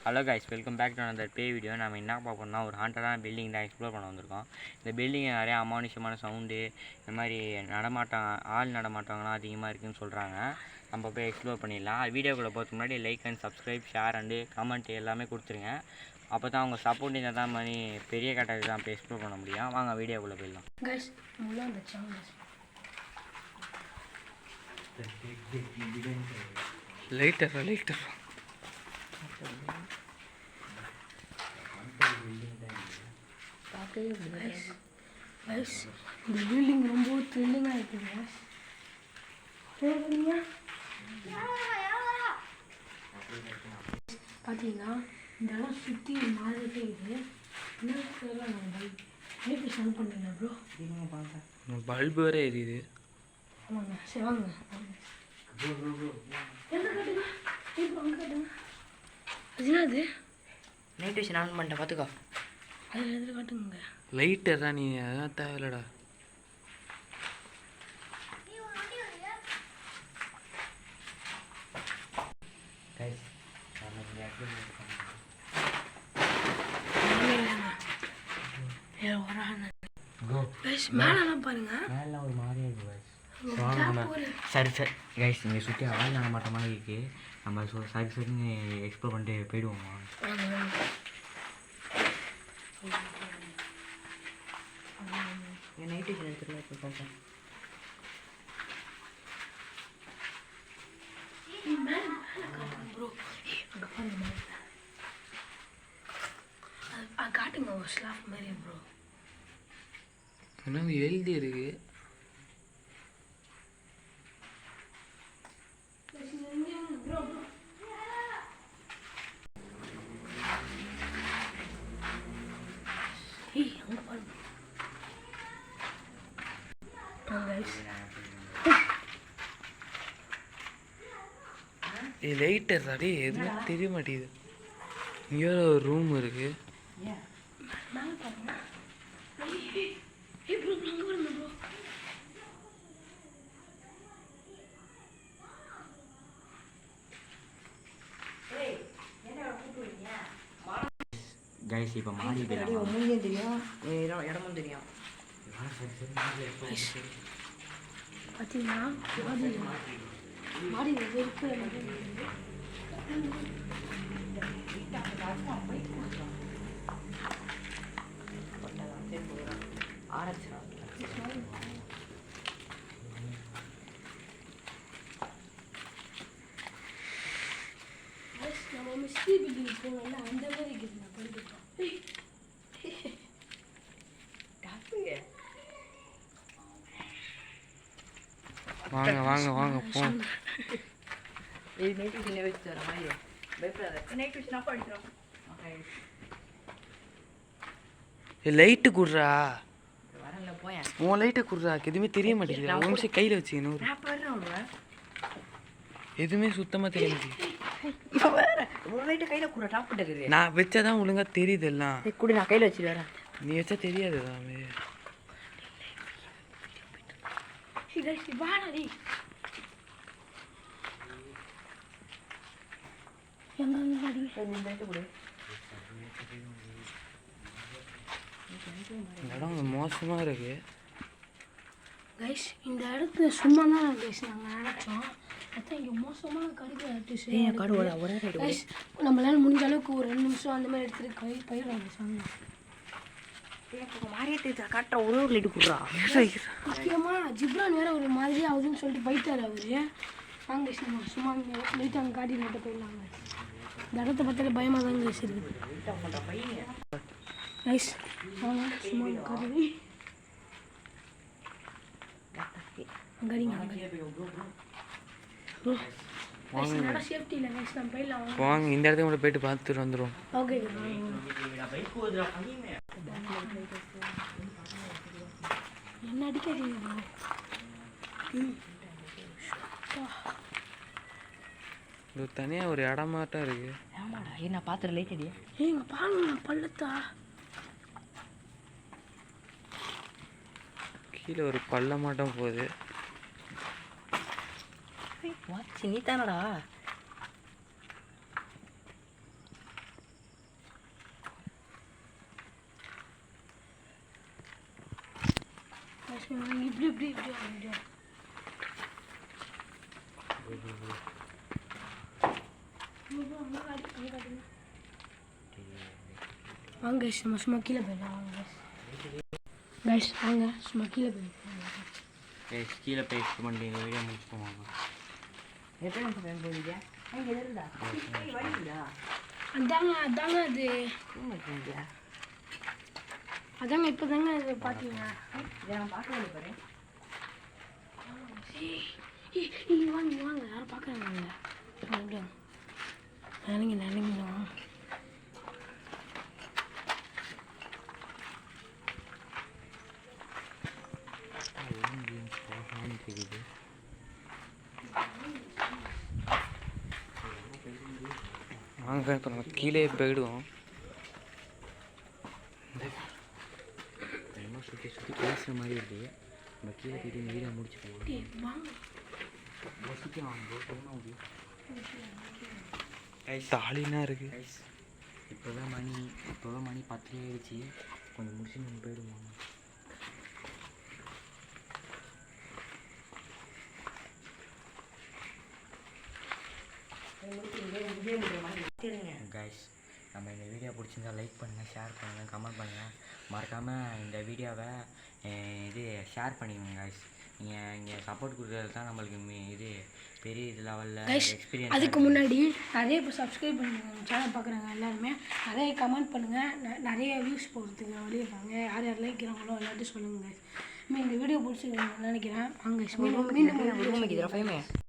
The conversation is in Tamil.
Hello guys, welcome back to another pay video. நம்ம என்ன பார்ப்போம்னா ஒரு ஹாண்டடான பில்டிங் தான் எக்ஸ்ப்ளோர் பண்ண வந்திருக்கோம். இந்த பில்டிங் நிறைய அமானுஷமான சவுண்டு, இந்த மாதிரி ஆள் நடமாட்டவங்களாம் அதிகமாக இருக்குதுன்னு சொல்கிறாங்க. நம்ம போய் எக்ஸ்ப்ளோர் பண்ணிடலாம். வீடியோக்குள்ளே போகிறதுக்கு முன்னாடி like and subscribe, share and comment எல்லாமே கொடுத்துருங்க. அப்போ தான் அவங்க சப்போர்ட் இருந்தால் தான் மாதிரி பெரிய கட்டத்துக்கு தான் போய் எக்ஸ்ப்ளோர் பண்ண முடியும். வாங்க வீடியோக்குள்ளே போயிடலாம். லைட்டர் இந்த பில்டிங் ரொம்ப த்ரில்லிங்காக இருக்குங்க. பார்த்தீங்கன்னா இந்த இடம் சுற்றி மாதிரி இது என்ன லைட் ஸ்டார்ட் பண்ணுறீங்களா ப்ரோ? பல்பு வேறு எரியுது. ஆமாங்க, சரி வாங்க அது நைட் விஷன் ஆன் பண்ணிட்டேன் பார்த்துக்கோ. அதில் எதில் காட்டுங்க. லைட்டரா நீ அதான் தேவையில்லடா. மேலாம் பாருங்க, மேலாம் ஒரு மாதிரியே இருக்குது. சரி கைஸ், இங்கே சுற்றி ஆள் நடமாட்ட மாதிரி இருக்குது. நம்ம சரின்னு எக்ஸ்ப்ளோர் பண்ணிட்டு போயிடுவோமா? நைட் விஷன் எடுத்துக்கலாம் இப்போ பார்த்தேன். காட்டுங்க ஒரு ஸ்லாப் மாதிரி ப்ரோ. என்ன எழுதி இருக்கு? லைட்டர் அடி எதுவுமே தெரிய மாட்டேங்குது. இங்கே ஒரு ரூம் இருக்கு. கைஸ், இப்போ மாடி போயிடலாம். மூஞ்சும் தெரியும், இடமும் தெரியும். பார்த்தீங்கன்னா மாடி இருக்கு. நம்ம மிஸ்ட்ரி பில்டிங் போனோம்ல, அந்த மாதிரி இருக்குது. நான் போயிருக்கோம். வாங்க வாங்க வாங்க போ. நைட் விஷன் வச்சு தர மாதிரி பயப்படாத. நைட் விஷன் ஆஃப் அடிச்சிடும். லைட்டு குடுறா. வரல போயேன். உன் லைட்டை குடுறா. எதுவுமே தெரிய மாட்டேங்குது. ஒரு நிமிஷம் கையில் வச்சுக்கணும். எதுவுமே சுத்தமாக தெரிய மாட்டேங்குது. இப்போ வேற ஒரு லைட்டு கையில் கூட டாப் இருக்குது. நான் வச்சாதான் ஒழுங்கா தெரியுது எல்லாம். கூட நான் கையில் வச்சு வரேன். நீ வச்சா தெரியாது எல்லாமே. இடம் மோசமா இருக்கு. கைஸ், இந்த இடத்துல சும்மா தான் கைஸ் நாங்கள் நினச்சோம். அதான் இங்கே மோசமாக கிடைக்கிற கைஸ். நம்மளால முடிஞ்ச அளவுக்கு ஒரு 2 நிமிஷம் அந்த மாதிரி எடுத்துகிட்டு போயிடலாம் சாங்க. மாறியே காட்டுற ஒரு லைட்டு கொடுறா. முக்கியமாக ஜிப்ரான் வேறு ஒரு மாதிரி ஆகுதுன்னு சொல்லிட்டு போயிட்டார் அவரு. வாங்க கைஸ், நம்ம சும்மா லைட்டு அங்கே காட்டி நட்டு போயிடலாங்க. இந்த இடத்த பார்த்தாலே பயமாக தான் கைஸ் இருக்குது. கைஸ் வாங்க சும்மா காட்டுது. வாங்க இந்த இடத்துக்கு மட்டும் போயிட்டு பார்த்துட்டு வந்துடும். ஓகே, என்ன அடிக்காதீங்க. இது தனியாக ஒரு இடமாட்டம் இருக்கு. ஆமாடா, என்ன பார்த்துட்டு லைட் அடியா? ஏங்க பாருங்க பள்ளத்தா. கீழே ஒரு பள்ளமாட்டம் போகுது. வாட்சி நீ தானடா? இப்படி இப்படி இப்படி இப்படி வாங்க guys, நம்ம சும்மா கீழே போயிடலாம் வாங்க guys. வாங்க சும்மா கீழே போயிடலாம். கீழே போய் பண்ணி இந்த வீடியோ முடிச்சுப்போம் வாங்க. எத்தனை நிமிஷம் போவீங்க? அங்கே இருந்தா வரீங்களா? அதாங்க அது போவீங்க? அதாங்க இப்போ தாங்க இது பார்த்தீங்க. இதை நான் பார்க்கவே பாரு. வாங்க யாரும் பார்க்குறாங்க. நினைங்க வாங்க. வாங்க இப்போ நம்ம கீழே போயிடுவோம். ரொம்ப சுற்றி பேசுகிற மாதிரி இருக்குது. நம்ம கீழே போயிட்டு இந்த வீடியோ முடிச்சுப்போம். வாங்க சுற்றி வாங்க சாலினா இருக்கு. இப்போதான் மணி 10 ஆயிடுச்சு. கொஞ்சம் முடிச்சு நம்ம போயிடுவோம். கைஸ், நம்ம இந்த வீடியோ பிடிச்சிருந்தா லைக் பண்ணுங்கள், ஷேர் பண்ணுங்கள், கமெண்ட் பண்ணுங்கள். மறக்காமல் இந்த வீடியோவை ஷேர் பண்ணிக்கோங்க கைஸ். நீங்கள் இங்கே சப்போர்ட் கொடுக்குறது தான் நம்மளுக்கு இது பெரிய இது லெவலில் எக்ஸ்பீரியன்ஸ். அதுக்கு முன்னாடி நிறைய இப்போ சப்ஸ்கிரைப் பண்ணுங்க சேனல் பார்க்குறாங்க எல்லாருமே. நிறைய கமெண்ட் பண்ணுங்கள், நிறைய வியூஸ் போகிறதுக்கு வழி இருக்காங்க. யார் லைக்கிறாங்களோ எல்லாத்தையும் சொல்லுங்கள். இந்த வீடியோ பிடிச்சிருக்கீங்கன்னு நினைக்கிறேன். வாங்க மீண்டும்